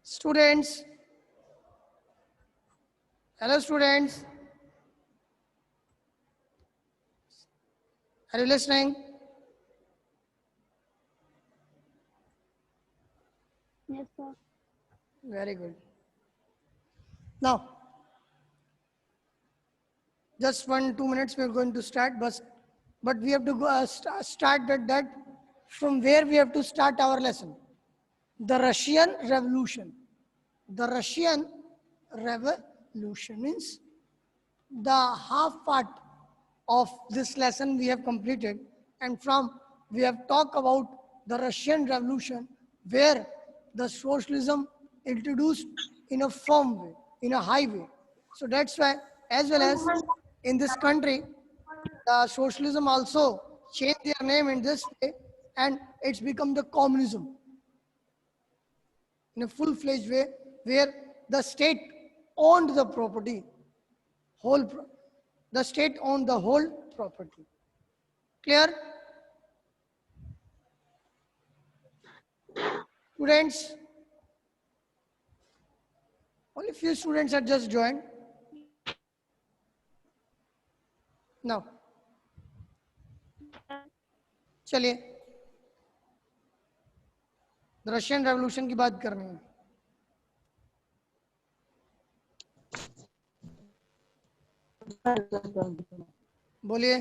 Students, hello students, are you listening? Yes, sir. Very good. Now, just 1-2 minutes we are going to start, but we have to go, start that from where we have to start our lesson. The Russian Revolution. The Russian Revolution means the half part of this lesson we have completed, and from we have talked about the Russian Revolution, where the socialism introduced in a firm way, in a high way. So that's why, as well as in this country, the socialism also changed their name in this way, and it's become the communism in a full-fledged way, where the state owned the property, the state owned the whole property. Clear? Students, only few students are just joined. Now, चलिए Russian revolution की बात करनी है. बोलिए.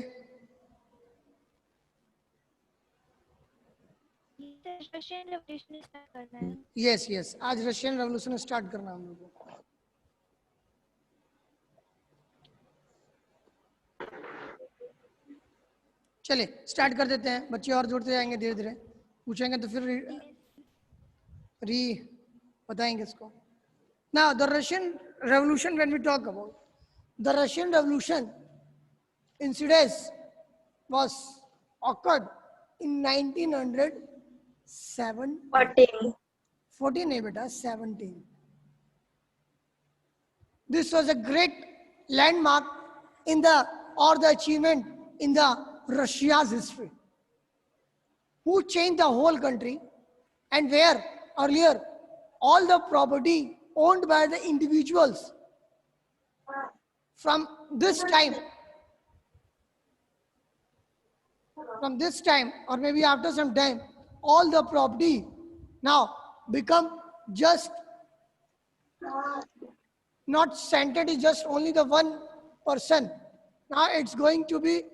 Russian revolution start करना है. Yes yes, आज Russian revolution start करना है हम लोगों को. चलिए स्टार्ट कर देते हैं. बच्चे और जुड़ते जाएंगे धीरे धीरे. पूछेंगे तो फिर री बताएंगे इसको. Now the Russian Revolution, when we talk about the Russian Revolution incidents was occurred in 1907. 14 नहीं बेटा, 17. This was a great landmark in the achievement in the Russia's history, who changed the whole country, and where earlier all the property owned by the individuals, from this time or maybe after some time, all the property now become just not centered in just only the one person. Now it's going to be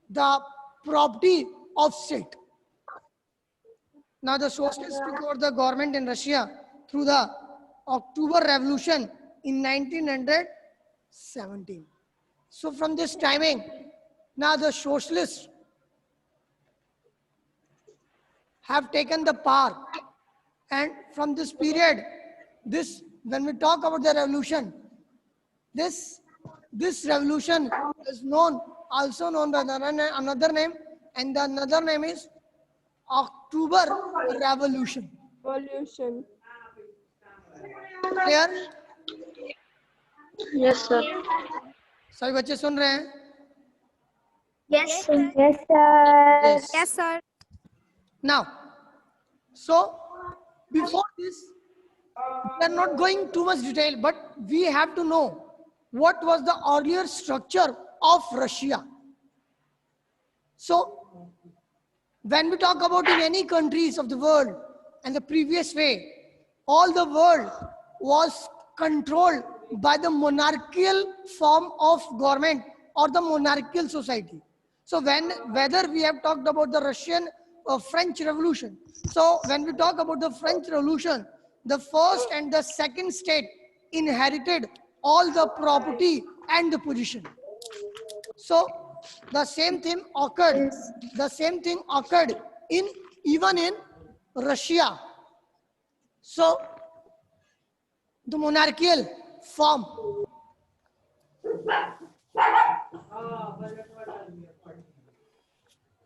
the property of state. Now the socialists took over the government in Russia through the October Revolution in 1917. So from this timing, now the socialists have taken the power, and from this period, when we talk about the revolution, this revolution is also known by another name, and the another name is October Revolution. Clear? Yes, sir. सभी बच्चे सुन रहे हैं? Yes, sir. Yes, sir. Yes, sir. Now, so before this, we are not going too much detail, but we have to know what was the earlier structure of Russia. So, when we talk about in any countries of the world and the previous way, all the world was controlled by the monarchical form of government or the monarchical society. So whether we have talked about the Russian or French Revolution. So when we talk about the French Revolution, the first and the second state inherited all the property and the position. So the same thing occurred. The same thing occurred even in Russia. So the monarchical form.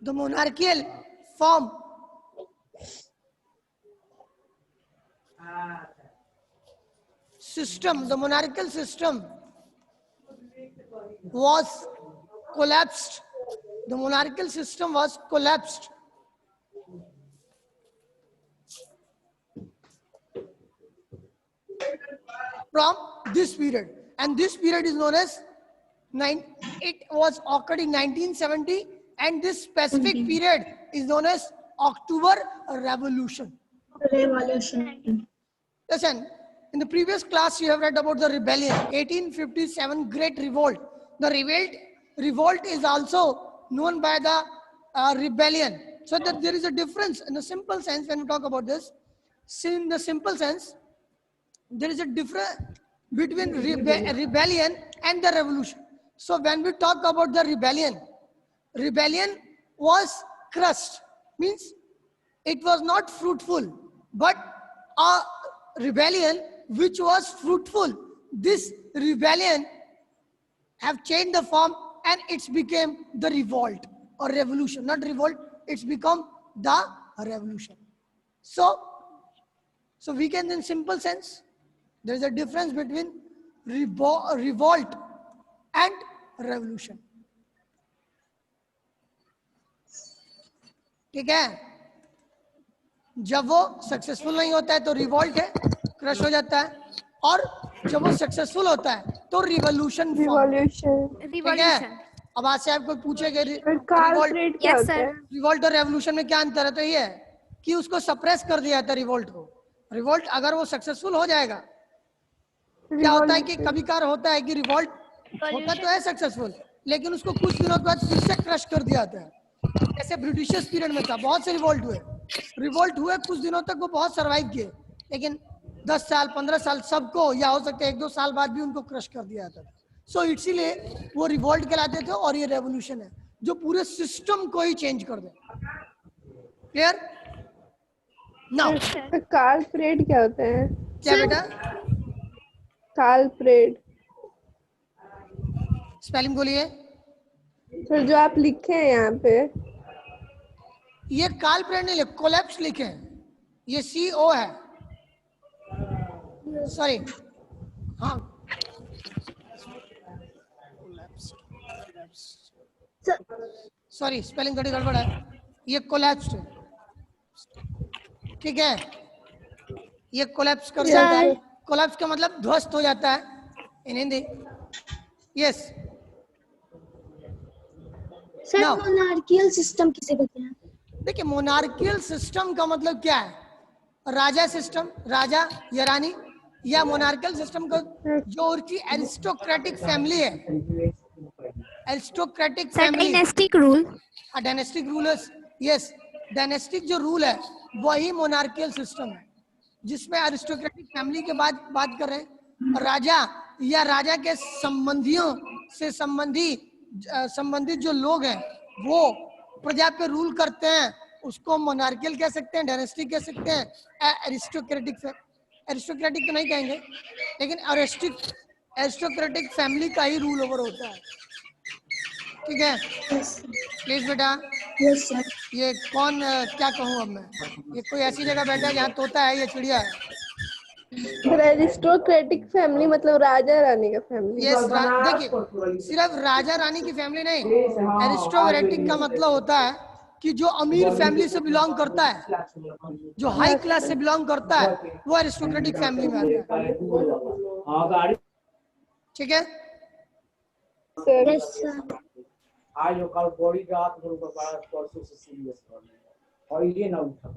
The monarchical form system, the monarchical system was collapsed. The monarchical system was collapsed. from this period, and this period is known as it was occurred in 1970, and this specific period is known as October Revolution. Revolution. Listen, in the previous class you have read about the rebellion, 1857 Great Revolt. The revolt is also known by the rebellion. So that there is a difference in the simple sense when we talk about this. In the simple sense, there is a difference between rebellion and the revolution. So when we talk about the rebellion was crushed, means it was not fruitful, but a rebellion which was fruitful, this rebellion have changed the form and it's became the revolt or revolution. Not revolt, it's become the revolution. So we can, in simple sense, there is a difference between revolt and revolution. ठीक है? जब वो successful नहीं होता है तो revolt है, crush हो जाता है, और जब वो सक्सेसफुल होता है तो रिवॉल्यूशन। ठीक है? अब आज से आपको पूछेगा रिवॉल्ट और रेवोल्यूशन में क्या अंतर है, तो ये है कि उसको सप्रेस कर दिया था रिवॉल्ट को। रिवॉल्ट अगर वो सक्सेसफुल हो जाएगा, क्या होता है कि कभी कभार होता है कि रिवॉल्ट होता तो है सक्सेसफुल, लेकिन उसको कुछ दिनों के बाद फिर से क्रश कर दिया जाता है। जैसे ब्रिटिशर्स पीरियड में था, बहुत से रिवॉल्ट हुए कुछ दिनों तक वो बहुत सर्वाइव किए, लेकिन 10 साल 15 साल सबको, या हो सकता है 1-2 साल बाद भी उनको क्रश कर दिया जाता था। सो इसीलिए वो रिवॉल्ट कहलाते थे, और ये रेवोल्यूशन है जो पूरे सिस्टम को ही चेंज कर दे। क्लियर? नाउ काल परेड क्या होता है? क्या बेटा? काल परेड स्पेलिंग बोलिए। सर जो आप लिखे हैं यहाँ पे, ये काल परेड नहीं लिखे, कोलैप्स लिखे हैं, ये CO है, सॉरी, हाँ सॉरी स्पेलिंग थोड़ी गड़बड़ है, ये कोलैप्स्ड है। ठीक है, ये कोलैप्स कर जाता है। कोलैप्स का मतलब ध्वस्त हो जाता है in Hindi. Yes sir monarchial system किसे कहते हैं? देखिए, मोनार्कियल सिस्टम का मतलब क्या है? राजा सिस्टम, राजा या रानी, या मोनार्कियल सिस्टम को जो उनकी एरिस्टोक्रेटिक फैमिली है, aristocratic family, dynastic rule, dynastic rulers, yes, dynastic जो रूल है वही मोनार्कियल सिस्टम है, जिसमें एरिस्टोक्रेटिक फैमिली के बात कर रहे हैं। राजा या राजा के संबंधियों से संबंधित जो लोग हैं वो प्रजा पे रूल करते हैं, उसको मोनार्कियल कह सकते हैं, डायनेस्टिक कह सकते हैं, एरिस्टोक्रेटिक तो नहीं कहेंगे, लेकिन एरिस्टोक्रेटिक फैमिली का ही रूल ओवर होता है। ठीक है, प्लीज बेटा। Yes sir. ये कौन, क्या कहूँ अब मैं, ये कोई ऐसी जगह बैठा है जहाँ तोता है या चिड़िया है? एरिस्टोक्रेटिक फैमिली मतलब राजा रानी का फैमिली। ये देखिए, सिर्फ राजा रानी की फैमिली नहीं, एरिस्टोक्रेटिक का मतलब होता है कि जो अमीर फैमिली से बिलोंग करता है, जो हाई क्लास से बिलोंग करता है, वो एरिस्टोक्रेटिक फैमिली में आता है। ठीक है, यस सर। आज कल बॉडी रात भर बड़ा परसों से सीरियस और ये ना उठा।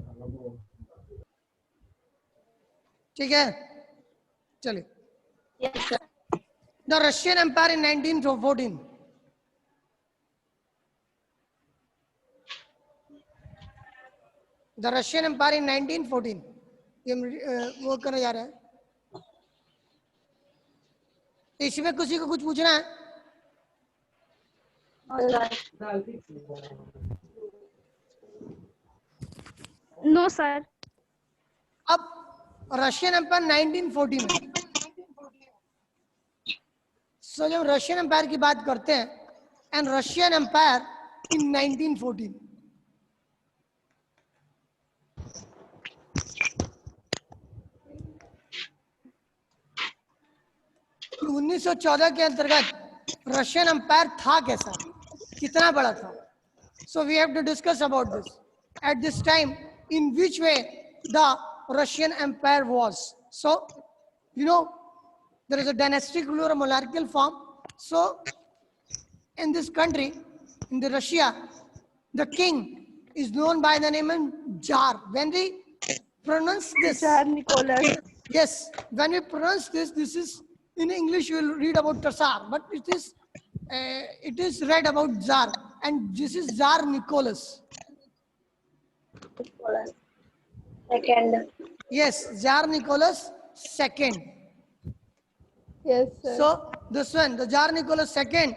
ठीक है, चलिए। Yes sir. The Russian empire in 1914। The Russian empire in 1914, ये वो करने जा रहा है। इसमें किसी को कुछ पूछना है? No sir. अब रशियन एम्पायर 1914 में, सो जब रशियन एम्पायर की बात करते हैं, एंड रशियन एम्पायर इन 1914, 1914 के अंतर्गत रशियन एम्पायर था कैसा, कितना बड़ा था? So we have to discuss about this at this time, in which way the Russian Empire was. So, you know, There is a dynastic rule or a monarchical form. So in this country, in the Russia, the king is known by the name of Tsar. When we pronounce this, Tsar Nicholas. yes, when we pronounce this is in English you will read about Tsar, but it is read about Tsar, and this is Tsar Nicholas. Second. Yes, Tsar Nicholas II. Yes, sir. So this one, the Tsar Nicholas II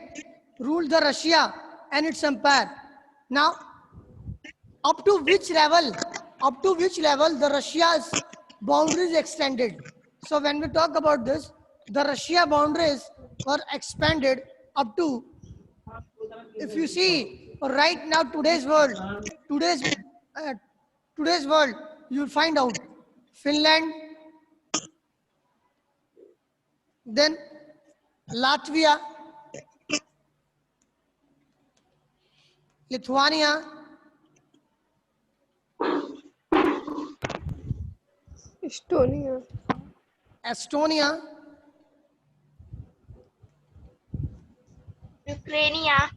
ruled the Russia and its empire. Now, up to which level the Russia's boundaries extended? So when we talk about this, the Russia boundaries were expanded up to, if you see right now today's world, today's world, you'll find out Finland, then Latvia, Lithuania, Estonia. Estonia, Ukraine.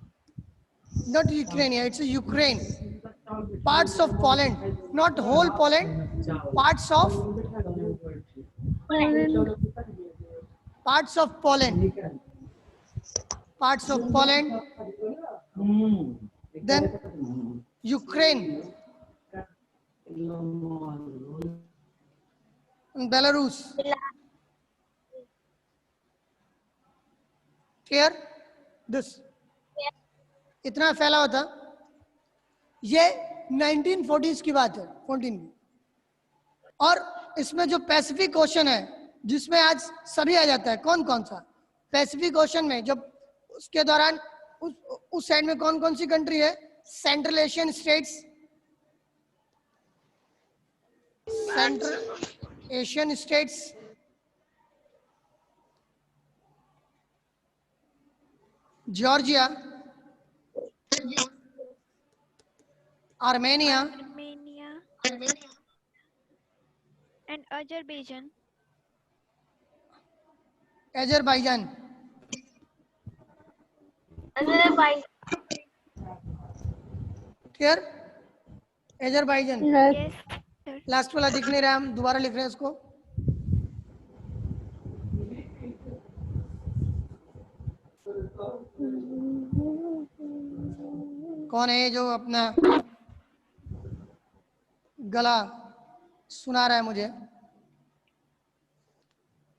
not Ukraine, it's a Ukraine. Parts of Poland, not whole Poland, parts of Poland, parts of Poland, then Ukraine, and Belarus. Clear? This इतना फैला हुआ था, ये 1940s की बात है, 14 की। और इसमें जो पैसिफिक ओशन है जिसमें आज सभी आ जाता है, कौन कौन सा पैसिफिक ओशन में, जब उसके दौरान उस साइड में कौन कौन सी कंट्री है? Central Asian states, central Asian states, Georgia, Armenia, and Azerbaijan. Azerbaijan. Clear? Azerbaijan. Yes. Yes, sir. Last वाला दिख नहीं रहा, हम दोबारा लिख रहे हैं इसको। कौन है ये जो अपना गला सुना रहा है मुझे?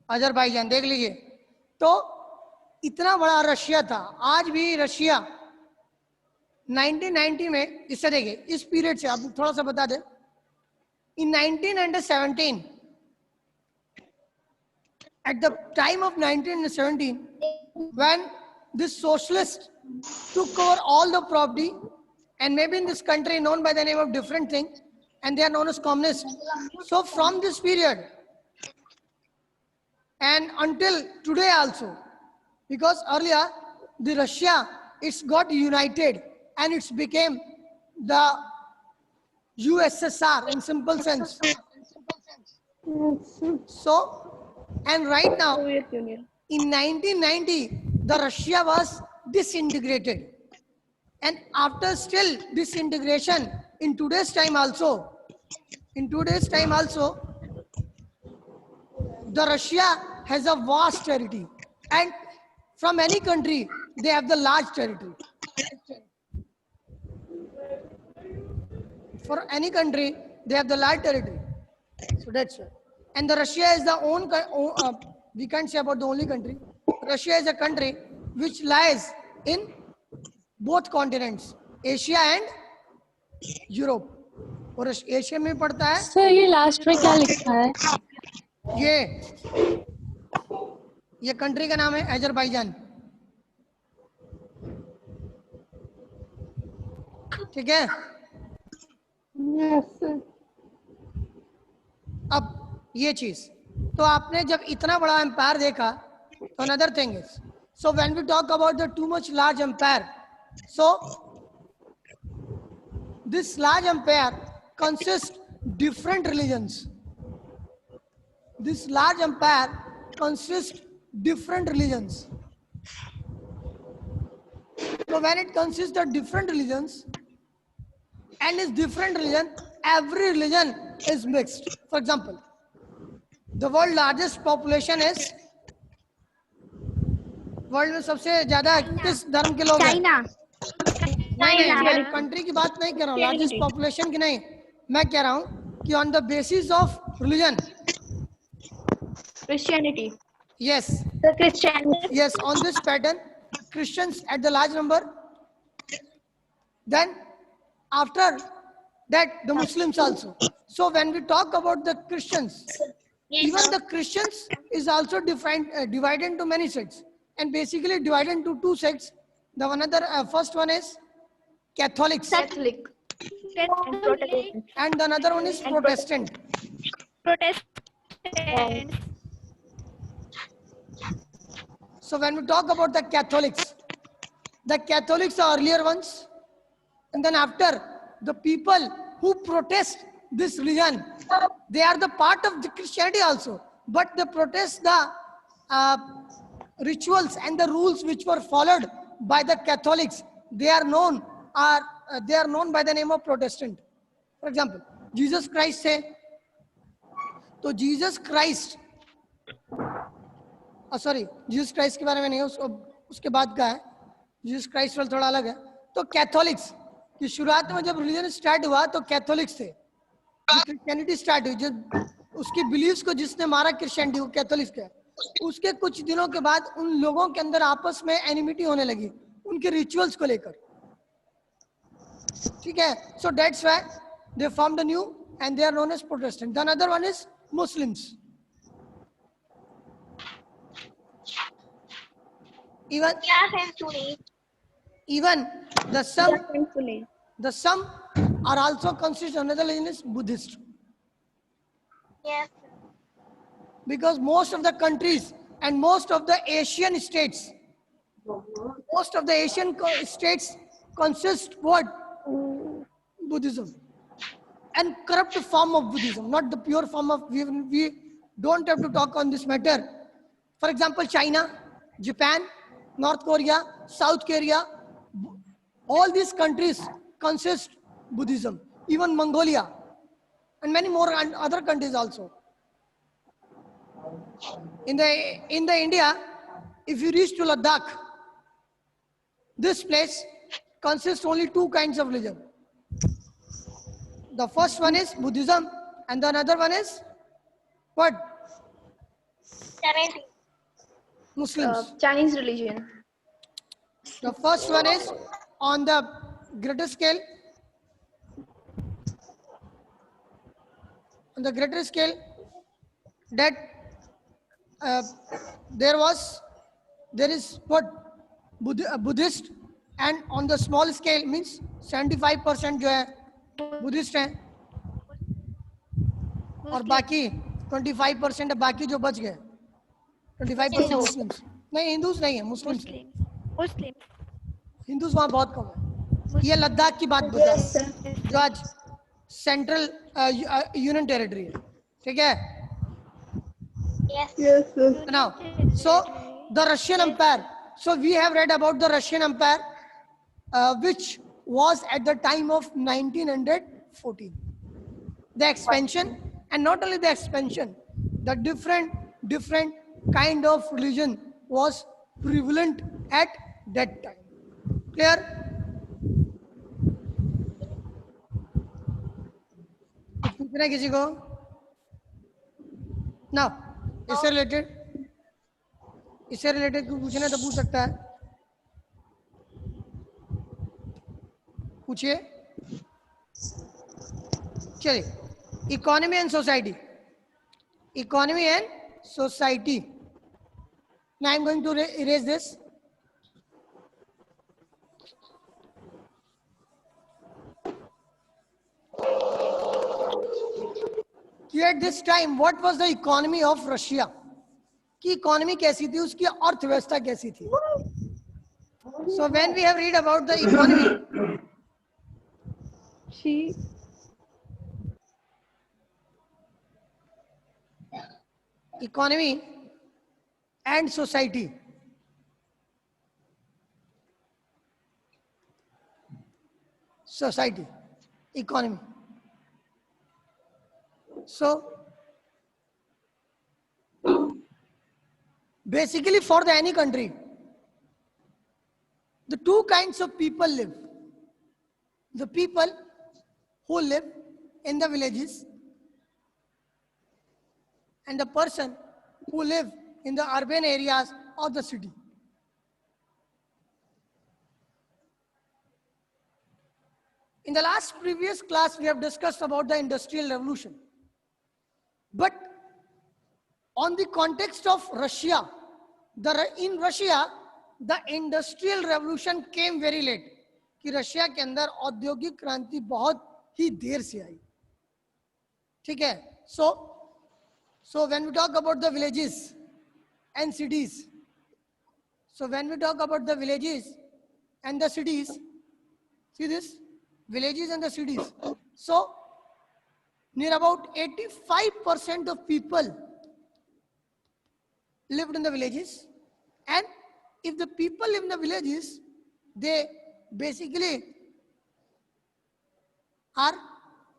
अजरबैजान, देख लीजिए। तो इतना बड़ा रशिया था, आज भी रशिया 1990 में, इससे देखिए इस पीरियड से आप थोड़ा सा बता दें, in 1917, at the time of 1917, when this socialist took over all the property, and maybe in this country known by the name of different thing, and they are known as communists. So from this period and until today also, because earlier the Russia, it's got united and it's became the USSR in simple sense. So, and right now Soviet Union. in 1990, the Russia was disintegrated, and after still disintegration in today's time also, the Russia has a vast territory, and from any country they have the large territory. For any country they have the large territory. So that's why. And the Russia is the we can't say about the only country. Russia is a country which lies in both continents, Asia and Europe. और Asia में पड़ता है। Sir ये last में क्या लिखा है? ये कंट्री का नाम है अजरबैजान। ठीक है? Yes, sir. अब ये चीज तो आपने जब इतना बड़ा एम्पायर देखा, तो another thing is, so when we talk about the too much large empire, so this large empire consists different religions. This large empire consists different religions. So when it consists of different religions and is different religion, every religion is mixed. For example, the world largest population is, world में सबसे ज्यादा किस धर्म के लोग हैं? नहीं नहीं, मैं कंट्री की बात नहीं कर रहा हूँ, लार्जेस्ट पॉपुलेशन की नहीं, मैं कह रहा हूँ कि on the basis of religion. Christianity. Yes, The Christianity. yes, on this pattern, Christians at the large number. Then after that, the Muslims also. So when we talk about the Christians, even the Christians is also defined, divided into many sects, and basically divided into two sects. The first one is Catholics, Catholic. Catholic, and the another one is Protestant. Protestants, So when we talk about the Catholics are earlier ones, and then after, the people who protest this religion, they are the part of the Christianity also, but they protest the rituals and the rules which were followed by the Catholics. They are known by the name of Protestant. For example, Jesus Christ है, तो Jesus Christ, sorry Jesus Christ के बारे में नहीं है, उसके बाद का है, जीसस क्राइस्ट वाला थोड़ा अलग है. तो कैथोलिक्स की शुरुआत में जब रिलीजन स्टार्ट हुआ तो कैथोलिक्स थे, क्रिश्चियनिटी स्टार्ट हुई, जो उसकी बिलीव्स को जिसने मारा क्रिश्चियनिटी को, कैथोलिक्स का. उसके कुछ दिनों के बाद उन लोगों के अंदर आपस में एनिमिटी होने लगी उनके रिचुअल्स को लेकर. ठीक है, so that's why they formed a new and they are known as Protestant. The another one is Muslims. Even the some are also considered, another religion is Buddhist. Yes. Because most of the countries and most of the Asian states consist what? Buddhism. And corrupt form of Buddhism, not the pure form of, we don't have to talk on this matter. For example, China, Japan, North Korea, South Korea, all these countries consist Buddhism. Even Mongolia and many more and other countries also. In the India, if you reach to Ladakh, this place consists only two kinds of religion. The first one is Buddhism and the another one is what? Muslims. Chinese religion. The first one is on the greater scale. On the greater scale, that there is what? Buddhist, and on the small scale means 75% जो है Buddhist हैं और बाकी 25% बाकी जो बच गए 25% Muslims नहीं, हिंदूज नहीं है, मुस्लिम्स. हिंदूज वहाँ बहुत कम है. ये लद्दाख की बात बता रहा हूँ जो आज सेंट्रल यूनियन टेरिटरी है. ठीक है. Yes, sir. Now, so the Russian Empire. So we have read about the Russian Empire, which was at the time of 1914. The expansion, and not only the expansion, the different kind of religion was prevalent at that time. Clear? कुछ पूछना है किसी को? Now, इससे related कुछ पूछना है तो पूछ सकता है. पूछिए. चलिए, economy and society. Economy and society. Now I am going to erase this. At this time, what was the economy of Russia? की इकोनॉमी कैसी थी, उसकी अर्थव्यवस्था कैसी थी? So when we have read about the economy, and society. Society, economy. So basically for the any country, the two kinds of people live. The people who live in the villages and the person who live in the urban areas of the city. In the last previous class, we have discussed about the industrial revolution. But on the context of Russia, in Russia, the industrial revolution came very late. कि Russia के अंदर औद्योगिक क्रांति बहुत ही देर से आई. ठीक है? So when we talk about the villages and cities, so when we talk about the villages and the cities, see this, villages and the cities. So near about 85% of people lived in the villages, and if the people live in the villages, they basically are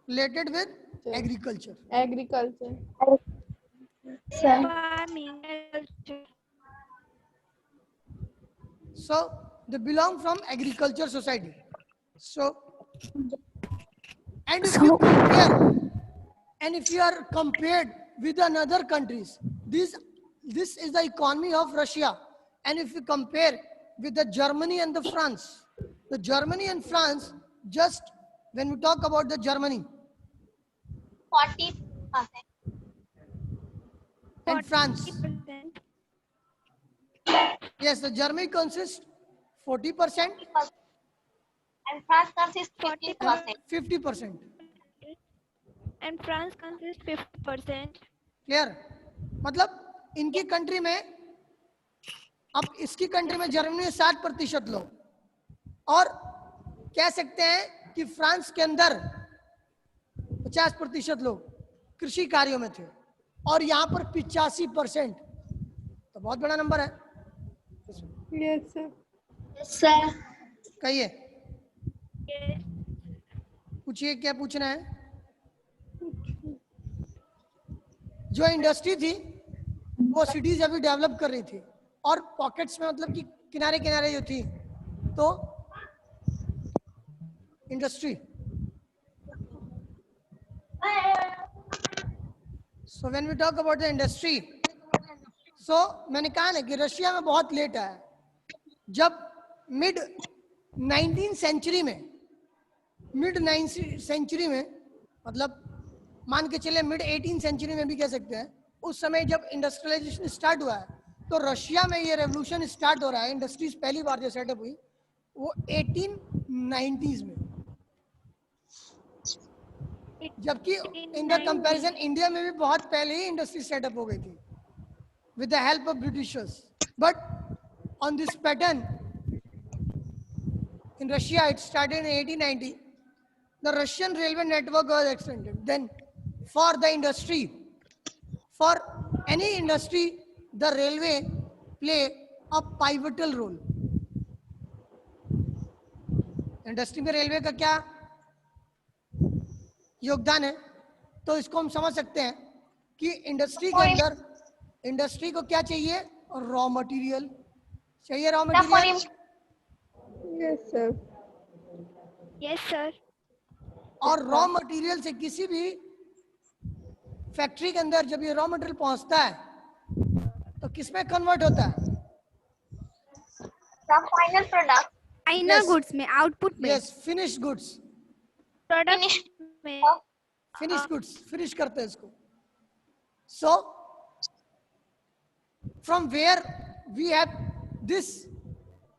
related with agriculture. Agriculture. Farming. Agriculture. So they belong from agriculture society. So, and if you compare, and if you are compared with another countries, this is the economy of Russia. And if you compare with the Germany and the France, the Germany and France, just when we talk about the Germany 40%. and France, 40%. yes, the Germany consists 40% And France consists 50%. 50%. And France consists 50%. Clear? मतलब इनकी country में, अब इसकी country में Germany में 60% लोग, और कह सकते हैं कि फ्रांस के अंदर 50% लोग कृषि कार्यों में थे, और यहाँ पर 85%, तो बहुत बड़ा नंबर है. Yes, sir. सर कहिए, Yes. पूछिए क्या पूछना है. जो इंडस्ट्री थी वो सिटीज अभी डेवलप कर रही थी, और पॉकेट्स में मतलब कि किनारे किनारे जो थी, तो industry. So when we talk about the industry, so मैंने कहा ना कि रशिया में बहुत लेट आया. जब मिड 19th सेंचुरी में, मतलब मान के चले मिड 18th सेंचुरी में भी कह सकते हैं, उस समय जब इंडस्ट्रियलाइजेशन स्टार्ट हुआ है, तो रशिया में ये रेवोल्यूशन स्टार्ट हो रहा है. इंडस्ट्रीज पहली बार जो सेटअप हुई वो 1890s में, जबकि इन द कंपैरिजन इंडिया में भी बहुत पहले ही इंडस्ट्री सेटअप हो गई थी with the help of Britishers. But on this pattern in Russia, it started in 1890. The Russian railway network was extended. Then for the industry, for any industry, the railway play a pivotal role. Industry में railway का क्या योगदान है, तो इसको हम समझ सकते हैं कि इंडस्ट्री के अंदर इंडस्ट्री को क्या चाहिए, रॉ मटेरियल चाहिए. Raw material, Yes, sir. Yes, sir. और रॉ मटेरियल से किसी भी फैक्ट्री के अंदर जब ये रॉ मटेरियल पहुंचता है तो किस में कन्वर्ट होता है? The final product. Final Yes. Goods में, आउटपुट में, यस, फिनिश गुड्स. प्रोडक्ट में. फिनिश गुड्स, फिनिश करते हैं इसको. So from where we have this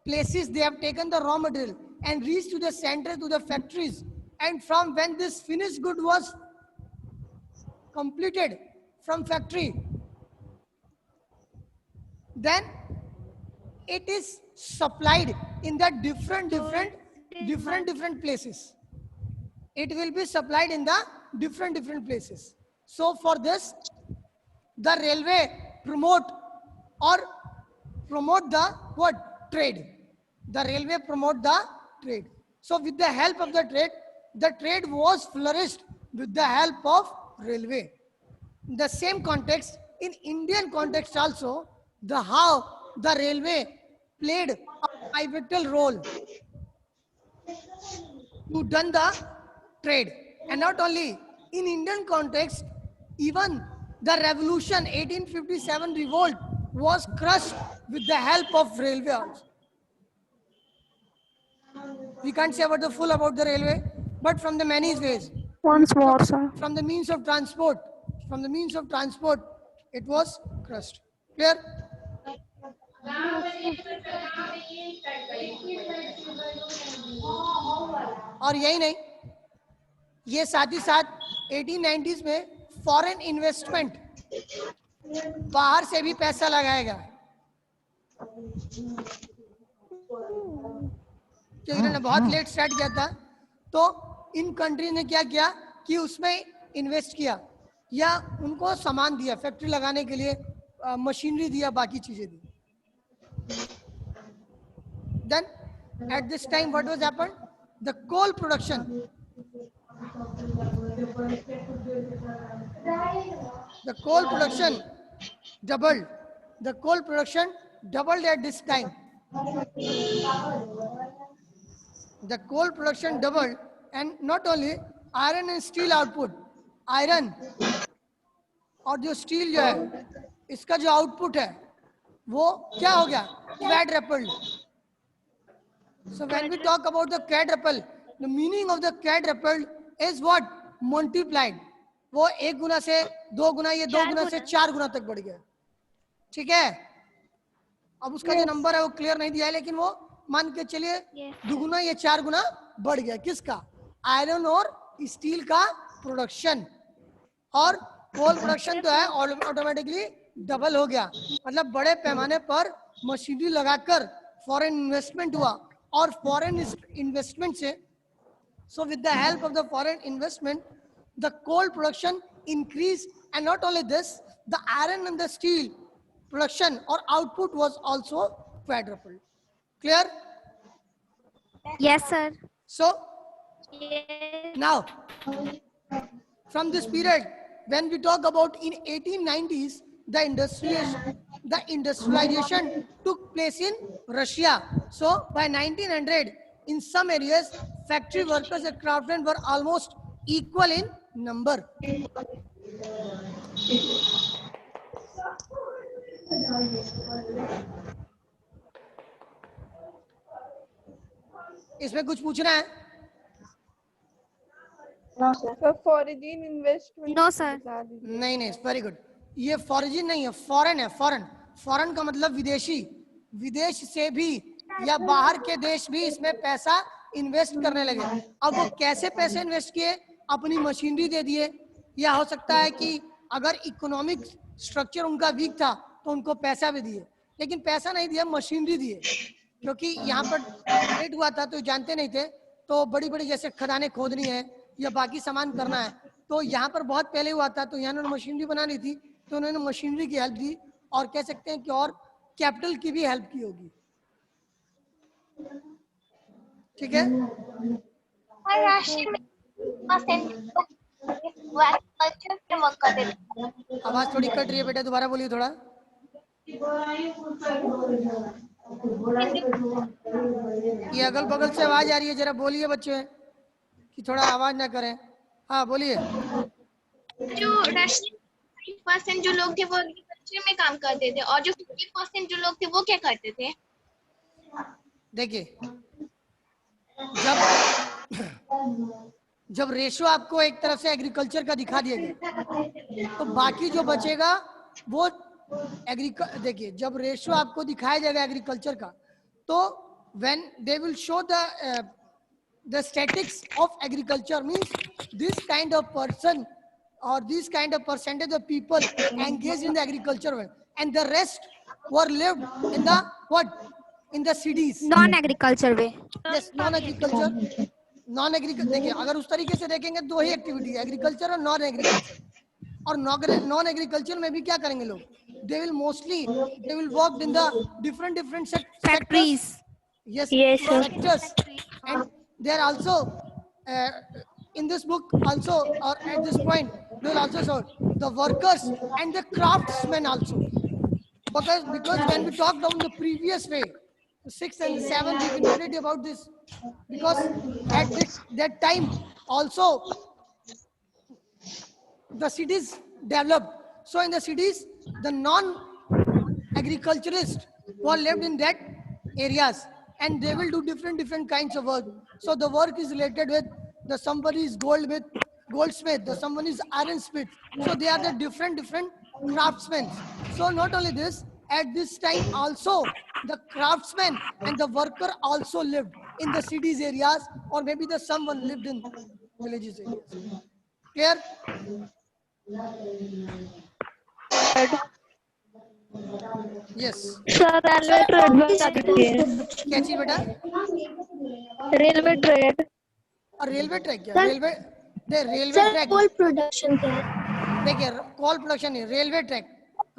places, they have taken the raw material and reached to the center, to the factories, and from when this finished good was completed from factory, then it is supplied in the different places. It will be supplied in the different places. So for this, the railway promote or promote the what? Trade. The railway promote the trade. So with the help of the trade was flourished with the help of railway. In the same context, in Indian context also, the how the railway played a pivotal role to done the trade. And not only in Indian context, even the revolution 1857 revolt was crushed with the help of railway also. We can't say about the full about the railway, but from the many ways. Once more, sir. From the means of transport, it was crushed. Clear? और यही नहीं, ये साथ ही साथ 1890s में foreign investment, बाहर से भी पैसा लगाएगा, क्योंकि इन्होंने बहुत लेट स्टार्ट किया था, तो इन कंट्री ने क्या किया कि उसमें इन्वेस्ट किया या उनको सामान दिया, फैक्ट्री लगाने के लिए मशीनरी दिया, बाकी चीजें दी. Then at this time what was happened? The coal production doubled. The coal production doubled at this time. The coal production doubled, and not only iron and steel output, iron और जो steel जो है, इसका जो output है वो क्या हो गया? quadrupled. So when we talk about the quadruple, the meaning of the quadruple is what? Multiplied. वो 1 गुना से 2 गुना, ये 2 गुना से 4 गुना तक बढ़ गया. ठीक है? अब उसका जो नंबर है वो क्लियर नहीं दिया है, लेकिन वो मान के चलिए 2 गुना या 4 गुना बढ़ गया. किसका? आयरन और स्टील का प्रोडक्शन. और कोल प्रोडक्शन तो है ऑटोमेटिकली डबल हो गया. मतलब बड़े पैमाने पर मशीनरी लगाकर फॉरेन इन्वेस्टमेंट हुआ, और फॉरेन इन्वेस्टमेंट से, so with the help of the foreign investment, the coal production increased, and not only this, the iron and the steel production or output was also quadrupled. Clear? Yes, sir. So Yes. now from this period, when we talk about in 1890s, the industrialization took place in Russia. So by 1900, in some areas, factory workers and craftsmen were almost equal in number. इसमें कुछ पूछना है? Sir foreign investment No, sir. नहीं, very good. ये foreign नहीं है, foreign है. Foreign का मतलब विदेशी, विदेश से भी या बाहर के देश भी इसमें पैसा इन्वेस्ट करने लगे. अब वो कैसे पैसे इन्वेस्ट किए? अपनी मशीनरी दे दिए, या हो सकता है कि अगर इकोनॉमिक स्ट्रक्चर उनका वीक था तो उनको पैसा भी दिए, लेकिन पैसा नहीं दिया, मशीनरी दिए. क्योंकि यहाँ पर रेट हुआ था तो जानते नहीं थे, तो बड़ी बड़ी जैसे खदानें खोदनी है या बाकी सामान करना है, तो यहाँ पर बहुत पहले हुआ था, तो यहाँ उन्होंने मशीनरी बनानी थी, तो उन्होंने मशीनरी की हेल्प दी, और कह सकते हैं कि और कैपिटल की भी हेल्प की होगी. ठीक है? और राशि में कल्चर पे वर्क करते थे. आवाज थोड़ी कट रही है बेटा, दोबारा बोलिए थोड़ा. ये अगल बगल से आवाज आ रही है, जरा बोलिए बच्चे कि थोड़ा आवाज ना करें. हाँ बोलिए. जो रशियन 5% जो लोग थे वो एग्रीकल्चर में काम करते थे, और जो 50% जो लोग थे वो क्या करते थे? देखिए, जब रेशो आपको एक तरफ से एग्रीकल्चर का दिखा दिया गया, तो बाकी जो बचेगा वो देखिए, जब रेशो आपको दिखाया जाएगा एग्रीकल्चर का, तो when they will show the statistics of agriculture, means this kind of person or this kind of percentage of people engaged in the agriculture world, and the rest were lived in the what? In the cities. Non-agriculture way. Yes, non-agriculture. देखिए, अगर उस तरीके से देखेंगे दो ही activity है, agriculture और non agriculture. और नॉन एग्रीकल्चर में भी क्या करेंगे लोग? they will mostly, they will work in the different sectors. Factories. Yes, Yes, sir. sectors. And they are also, uh, in this book also, or at this point, we will also show the workers and the craftsmen also. Because when we talked on the previous way, the 6th and 7th, we will study about this. Because at that time also the cities developed. So in the cities, the non-agriculturists who are lived in that areas, and they will do different kinds of work. So the work is related with the somebody is goldsmith, the someone is ironsmith. So they are the different craftsmen. So not only this, at this time also the craftsmen and the worker also lived in the cities areas, or maybe the someone lived in villages areas. Clear? Yes. Sir, railway trade बता दीजिए. क्या चीज बेटा? Railway trade. और railway track क्या? Sir- railway railway sir track coal production क्या है? देखिए, कोल प्रोडक्शन नहीं, रेलवे ट्रैक,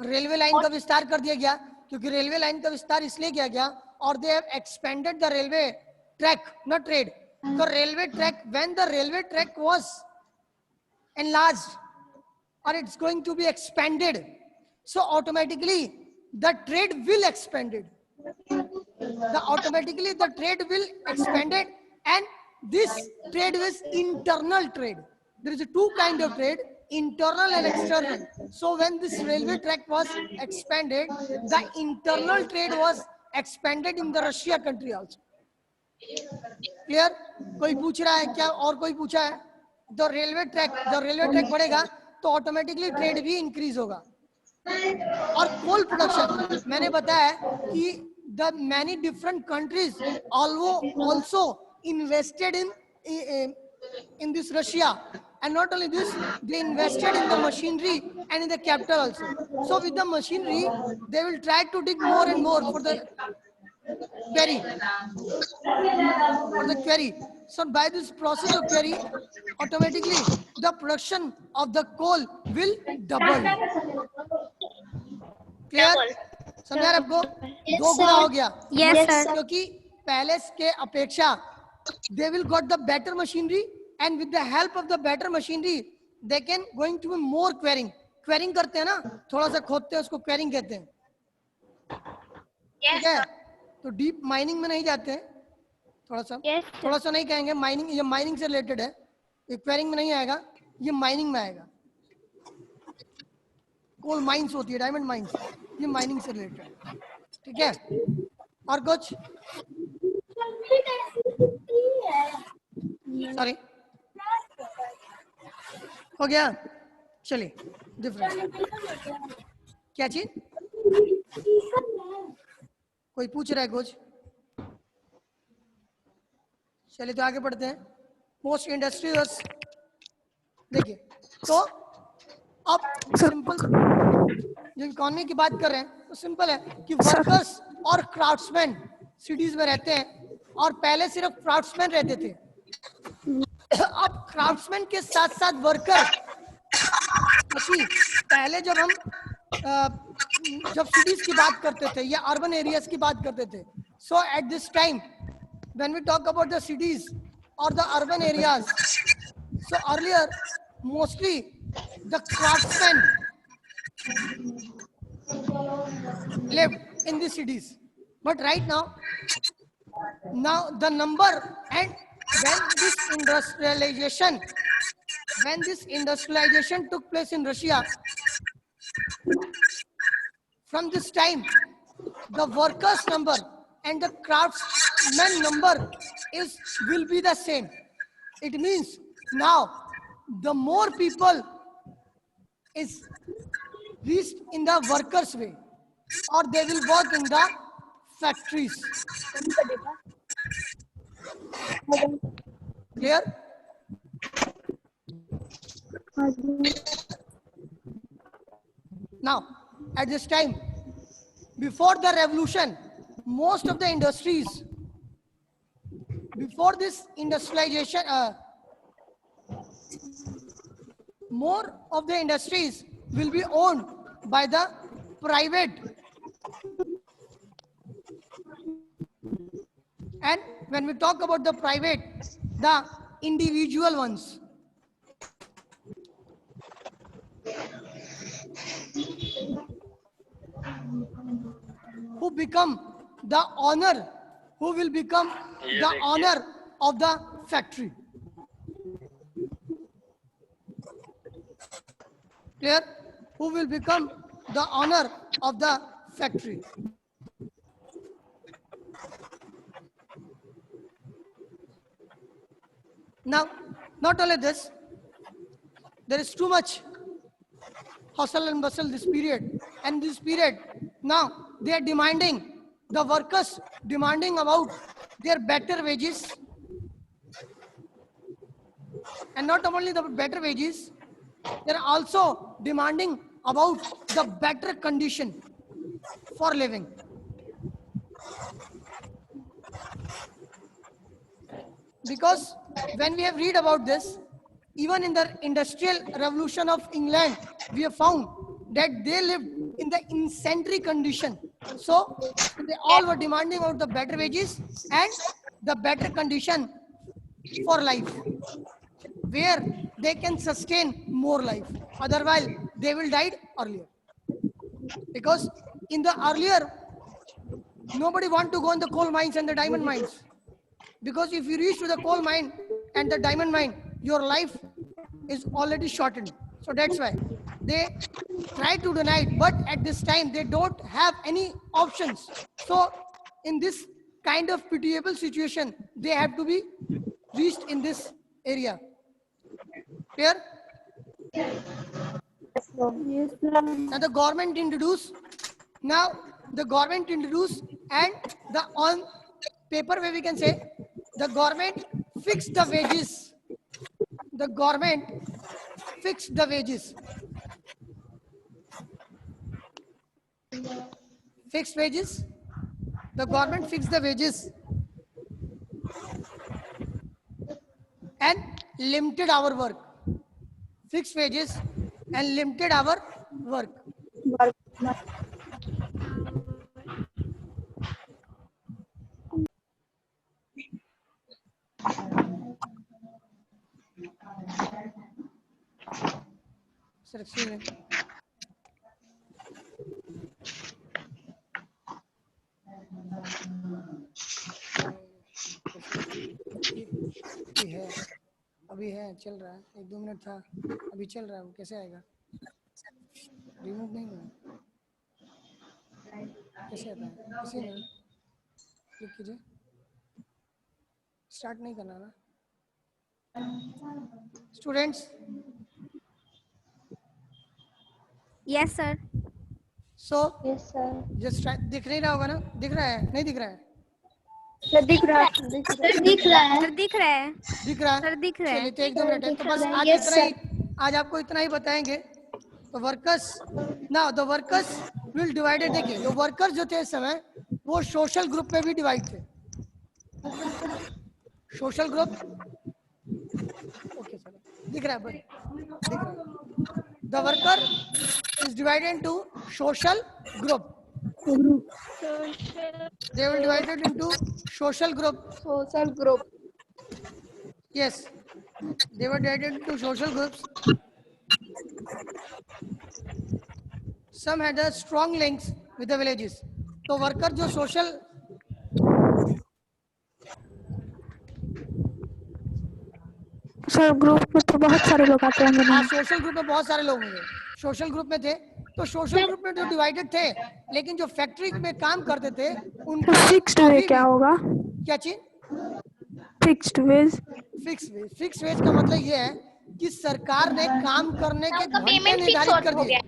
रेलवे लाइन का विस्तार कर दिया गया, क्योंकि रेलवे लाइन का विस्तार इसलिए किया गया, और they have expanded the railway track, not trade. तो railway track, when the railway track was enlarged or it's going to be expanded, so automatically the trade will expanded. Automatically the trade will expanded, and this trade is internal trade. There is a two kind of trade, internal and external. So when this railway track was expanded, the internal trade was expanded in the Russia country also. Clear? कोई पूछ रहा है क्या? और कोई पूछा है? The railway track बढ़ेगा तो ऑटोमेटिकली ट्रेड भी इंक्रीज होगा. और कोल प्रोडक्शन मैंने बताया कि the many different countries also invested in this Russia, and not only this, they invested in the machinery and in the capital also. So with the machinery, they will try to dig more and more for the quarry. So by this process of quarry, automatically the production of the coal will double. Clear? समझा आपको? दो गुना हो गया. Yes, sir. क्योंकि पहले के अपेक्षा they will got the better machinery, and with the help of the better machinery they can going to be more quarrying. Quarrying करते हैं ना, थोड़ा सा खोदते हैं, उसको quarrying कहते हैं. ठीक है? तो डीप माइनिंग में नहीं जाते हैं, थोड़ा सा नहीं कहेंगे माइनिंग, ये माइनिंग से रिलेटेड है, ये क्वेरिंग में नहीं आएगा, ये माइनिंग में आएगा. कोल माइंस होती है, डायमंड माइंस, ये माइनिंग से रिलेटेड है. ठीक है? और कुछ? सॉरी, हो गया? चलिए, डिफरेंट क्या चीज? कोई पूछ रहा है कुछ? चलिए तो आगे बढ़ते हैं. मोस्ट इंडस्ट्रीज, देखिए तो अब सिंपल जो इकोनॉमी की बात कर रहे हैं तो सिंपल है कि वर्कर्स और क्राफ्ट्समैन सिटीज में रहते हैं, और पहले सिर्फ क्राफ्ट्समैन रहते थे. अब क्राफ्ट्समैन के साथ साथ वर्कर, क्योंकि पहले जब सिटीज की बात करते थे या अर्बन एरियाज की बात करते थे, so at this time when we talk about the cities or the urban areas, so earlier mostly the craftsmen lived in the cities, but right now the number, and when this industrialization took place in Russia, from this time the workers number and the craftsmen number will be the same. It means now the more people is reached in the workers way, or they will work in the factories. Clear? Now at this time, before the revolution, most of the industries, before this industrialization, more of the industries will be owned by the private, and when we talk about the private, the individual ones. Who become the owner, who will become the owner of the factory. Clear? Who will become the owner of the factory. Now, not only this, there is too much hustle and bustle this period, and this period now they are demanding, the workers demanding about their better wages, and not only the better wages, they are also demanding about the better condition for living. Because when we have read about this, even in the industrial revolution of England, we have found that they lived in the incendiary condition. So they all were demanding about the better wages and the better condition for life, where they can sustain more life. Otherwise, they will die earlier. Because in the earlier, nobody want to go in the coal mines and the diamond mines. Because if you reach to the coal mine and the diamond mine, your life is already shortened. So that's why they try to deny it, but at this time they don't have any options. So in this kind of pitiable situation, they have to be reached in this area. Clear? Now the government introduced, and the on paper where we can say the government fixed the wages. The government fixed the wages. Fixed wages. The government fixed the wages and limited our work. Fixed wages and limited our work. Sir, excuse me. अभी है चल रहा है, 1-2 minute था, अभी चल रहा है, वो कैसे आएगा? रिमूव नहीं हुआ, कैसे आता है? किसी नहीं, क्लिक कीजिए, स्टार्ट नहीं करना ना। Students, Yes, sir. सो Yes, sir. जस्ट दिख नहीं रहा होगा ना? दिख रहा है? नहीं दिख रहा है? Sir, दिख रहा है. दिख रहा है Sir, दिख रहा है. दिख रहा है? Sir, दिख रहा है. चलिए तो 1-2 मिनट है, तो बस आज Yes, इतना ही, आज आपको इतना ही बताएंगे। तो workers, now the workers will divided, देखिए जो वर्कर्स जो थे इस समय वो सोशल ग्रुप में भी डिवाइड थे। सोशल ग्रुप, ओके सर, दिख रहा है, बट दिख रहा है। The worker is divided into social group. They were divided into social group. Social group. Yes, they were divided into social groups. Some had a strong links with the villages. तो worker जो social, Sir, group में तो बहुत सारे लोग आते होंगे ना. हाँ सोशल ग्रुप में बहुत सारे लोग होंगे, सोशल ग्रुप में थे। तो सोशल ग्रुप में जो डिवाइडेड थे, लेकिन जो फैक्ट्री में काम करते थे उनको Fixed वे क्या होगा? क्या चीज? Fixed ways. Fix wage. Fix wage का मतलब ये है कि सरकार ने काम करने के उनका घंटे पेमेंट फिक्स निर्धारित कर हो दिए। गया।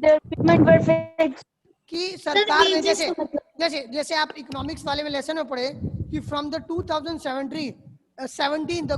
Their payment were fixed. कि सरकार ने wages जैसे का मतलब- जैसे जैसे आप इकोनॉमिक्स वाले में लेसन में पढ़े कि फ्रॉम द 2017 द